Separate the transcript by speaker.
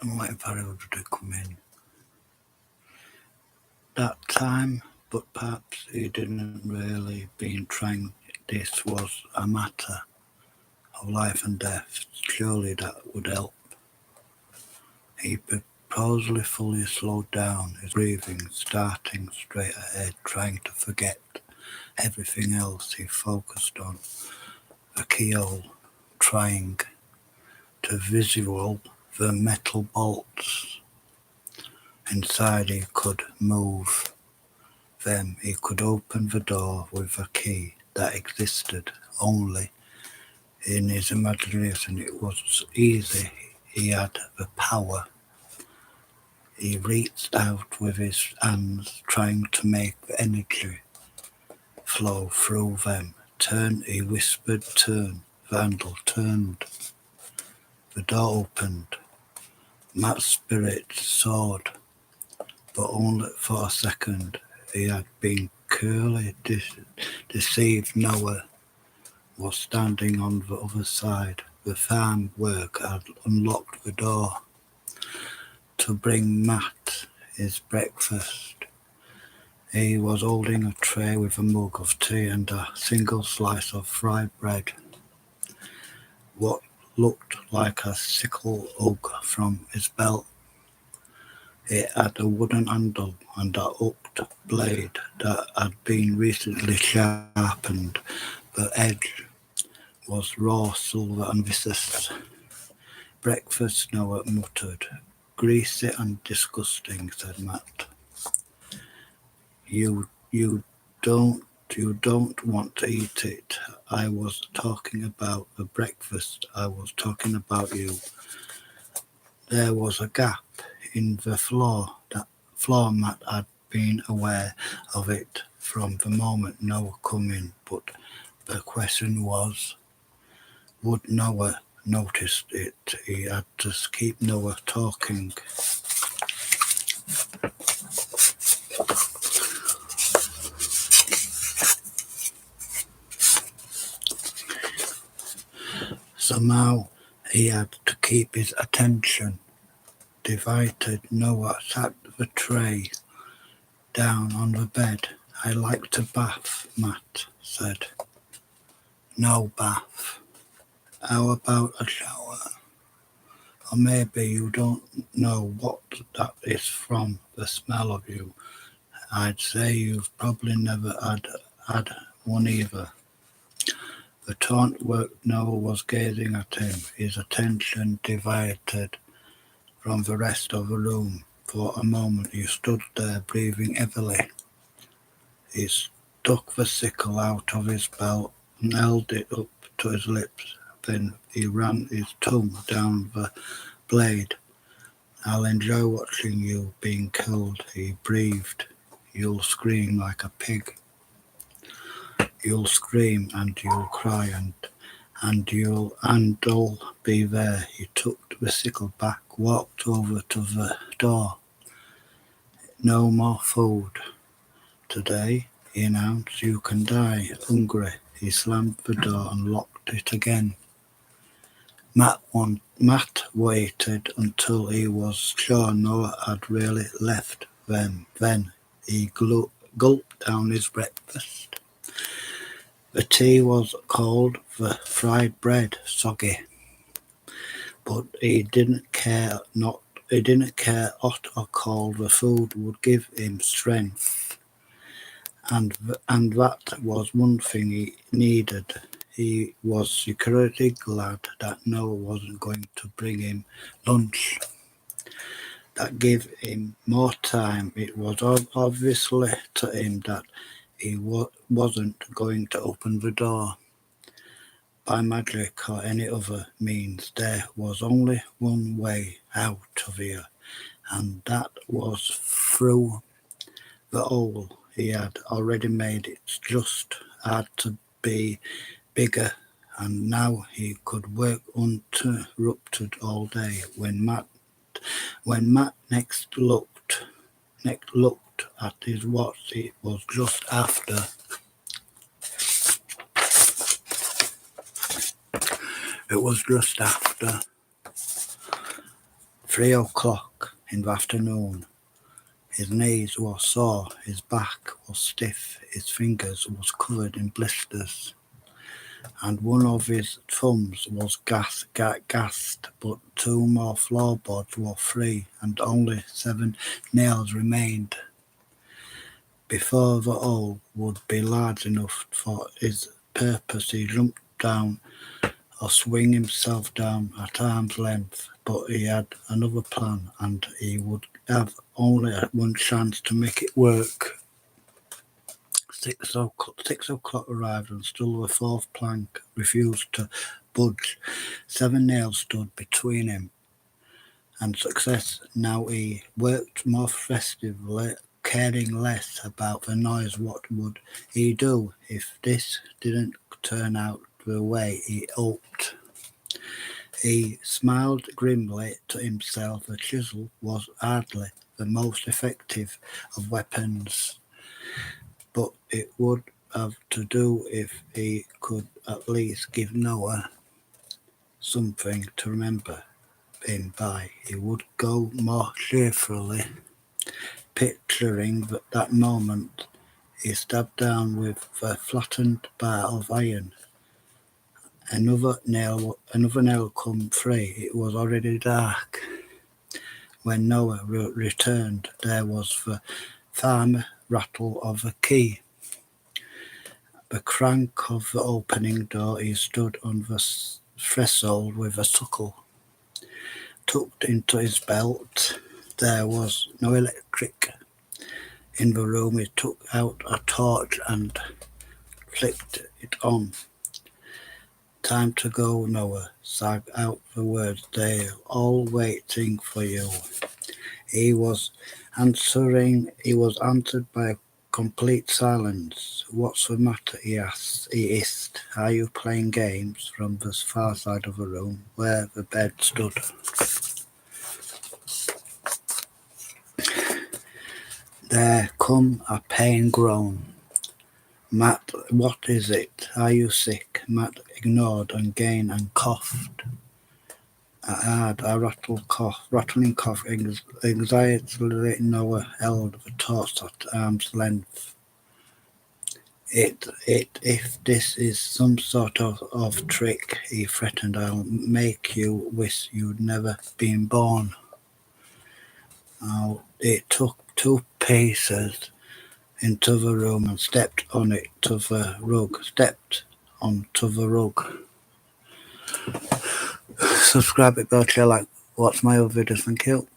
Speaker 1: I'm waiting for everybody to come in. That time, but perhaps he didn't really been trying. This was a matter of life and death. Surely that would help. He purposely fully slowed down his breathing, starting straight ahead, trying to forget everything else he focused on. The keyhole, trying to visual the metal bolts. Inside he could move them. He could open the door with a key that existed only in his imagination. It was easy. He had the power. He reached out with his hands, trying to make the energy flow through them. Turn, he whispered, turn. The handle turned. The door opened. Matt's spirit soared, but only for a second. He had been cruelly deceived. Noah was standing on the other side. The farm work had unlocked the door to bring Matt his breakfast. He was holding a tray with a mug of tea and a single slice of fried bread. What looked like a sickle hook from his belt. It had a wooden handle and a hooked blade that had been recently sharpened. The edge was raw silver and viscous. Breakfast, Noah muttered. Greasy and disgusting, said Matt. You don't want to eat it. I was talking about the breakfast. I was talking about you. There was a gap in the floor. That floor Matt had been aware of it from the moment Noah come in, but the question was, would Noah notice it? He had to keep Noah talking. Somehow he had to keep his attention divided. Noah sat the tray down on the bed. I like to bath, Matt said. No bath. How about a shower? Or maybe you don't know what that is from the smell of you. I'd say you've probably never had one either. The taunt worked. Noah was gazing at him, his attention divided from the rest of the room. For a moment he stood there, breathing heavily. He stuck the sickle out of his belt and held it up to his lips. Then he ran his tongue down the blade. I'll enjoy watching you being killed, he breathed. You'll scream like a pig. You'll scream and you'll cry and I'll be there. He took the sickle back, walked over to the door. No more food today, he announced. You can die hungry. He slammed the door and locked it again. Matt waited until he was sure Noah had really left them. Then he gulped down his breakfast. The tea was cold, the fried bread soggy, but he didn't care hot or cold. The food would give him strength, and that was one thing he needed. He was secretly glad that Noah wasn't going to bring him lunch. That gave him more time. It was obviously to him that he wasn't going to open the door by magic or any other means. There was only one way out of here, and that was through the hole he had already made. It just had to be bigger, and now he could work uninterrupted all day. When Matt next looked at his watch, it was just after 3 3 o'clock in the afternoon. His knees were sore, his back was stiff, his fingers was covered in blisters, and one of his thumbs was gassed, but 2 more floorboards were free, and only 7 nails remained. Before the hole would be large enough for his purpose, he jumped down or swing himself down at arm's length, but he had another plan, and he would have only one chance to make it work. 6 o'clock arrived, and still the 4th plank refused to budge. 7 nails stood between him and success. Now he worked more festively, caring less about the noise. What would he do if this didn't turn out the way he hoped? He smiled grimly to himself. The chisel was hardly the most effective of weapons, but it would have to do if he could at least give Noah something to remember him by. He would go more cheerfully. Picturing that moment, he stabbed down with a flattened bar of iron. Another nail come free. It was already dark. When Noah returned, there was the firm rattle of a key. The crank of the opening door. He stood on the threshold with a suckle tucked into his belt. There was no electric in the room. He took out a torch and flicked it on. Time to go, Noah, sang out the words. They're all waiting for you. He was answered by a complete silence. What's the matter? He hissed. Are you playing games? From the far side of the room, where the bed stood. There come a pain groan. Matt, what is it? Are you sick? Matt ignored again and coughed. A rattling cough. Anxiety. Noah held the torch at arm's length. If this is some sort of trick, he threatened, I'll make you wish you'd never been born. It took 2 paces into the room and stepped onto the rug. Subscribe if you like. Watch my other videos. Thank you.